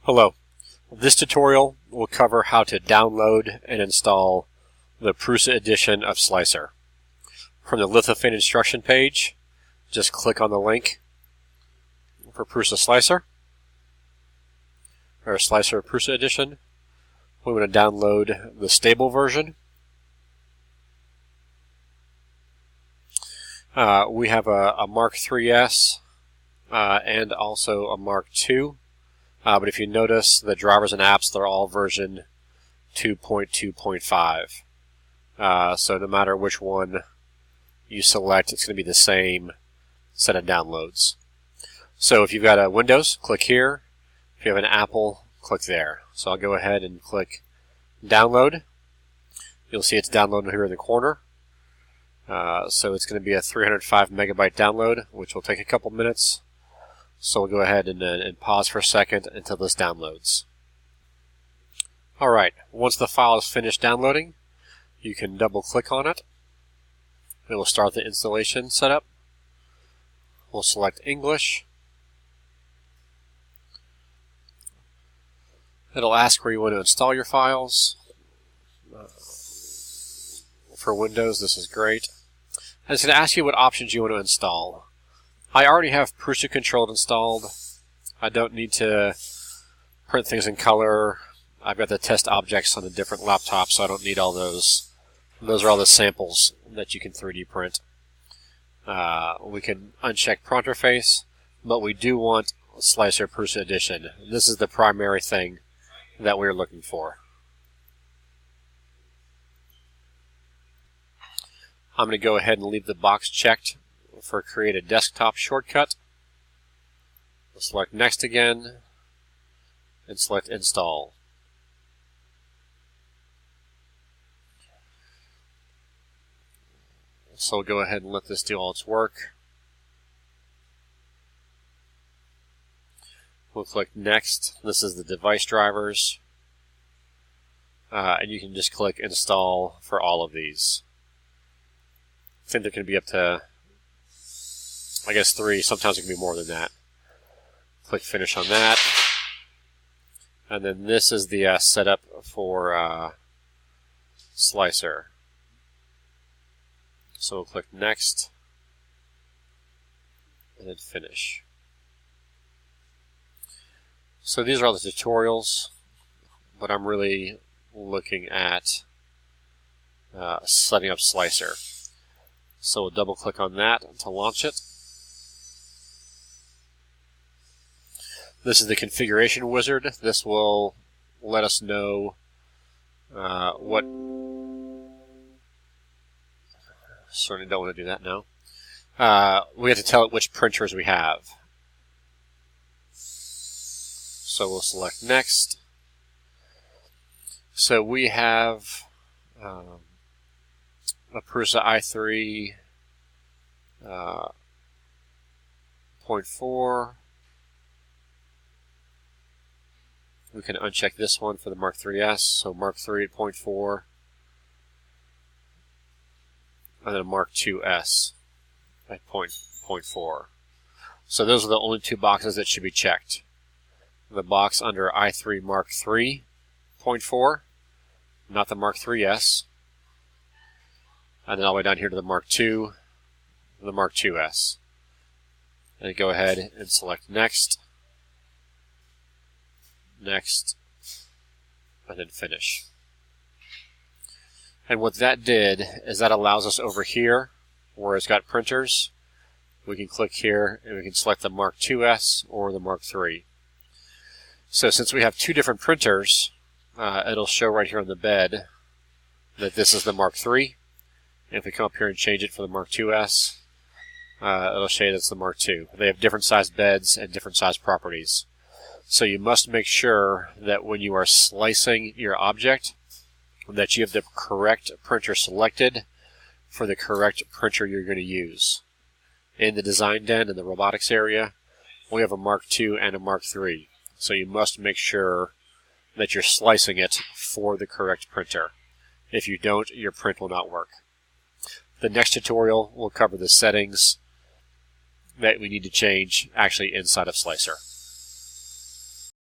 Hello. This tutorial will cover how to download and install the Prusa edition of Slic3r. From the Lithophane instruction page, just click on the link for Prusa Slic3r, or Slic3r Prusa edition. We want to download the stable version. We have a Mark 3S and also a Mark II. But if you notice, the drivers and apps, they're all version 2.2.5. So no matter which one you select, it's going to be the same set of downloads. So if you've got a Windows, click here. If you have an Apple, click there. So I'll go ahead and click Download. You'll see it's downloading here in the corner. So it's going to be a 305 megabyte download, which will take a couple minutes. So we'll go ahead and pause for a second until this downloads. Alright, once the file is finished downloading, you can double click on it. It will start the installation setup. We'll select English. It'll ask where you want to install your files. For Windows, this is great. And it's going to ask you what options you want to install. I already have Prusa Controlled installed. I don't need to print things in color. I've got the test objects on a different laptop, so I don't need all those. Those are all the samples that you can 3D print. We can uncheck prompt interface, but we do want Slic3r Prusa Edition. This is the primary thing that we're looking for. I'm going to go ahead and leave the box checked for create a desktop shortcut. We'll select next again and select install. So we'll go ahead and let this do all its work. We'll click next. This is the device drivers. And you can just click install for all of these. I think there can be up to, I guess, 3. Sometimes it can be more than that. Click finish on that. And then this is the setup for Slic3r. So we'll click next and then finish. So these are all the tutorials, but I'm really looking at setting up Slic3r. So we'll double click on that to launch it. This is the configuration wizard. This will let us know what. Certainly don't want to do that now. We have to tell it which printers we have. So we'll select next. So we have a Prusa i3 0.4. We can uncheck this one for the Mark 3S. So Mark 3 at 0.4. And then a Mark IIs at 0.4. So those are the only two boxes that should be checked. The box under i3 Mark III 0.4, not the Mark 3S. And then all the way down here to the Mark II, the Mark IIs. And go ahead and select next, next, and then finish. And what that did is that allows us over here, where it's got printers, we can click here and we can select the Mark IIs or the Mark III. So since we have two different printers, it'll show right here on the bed that this is the Mark III. And if we come up here and change it for the Mark IIs, it'll show you that's the Mark II. They have different sized beds and different sized properties. So you must make sure that when you are slicing your object, that you have the correct printer selected for the correct printer you're going to use. In the design den, in the robotics area, we have a Mark II and a Mark III. So you must make sure that you're slicing it for the correct printer. If you don't, your print will not work. The next tutorial will cover the settings that we need to change actually inside of Slic3r.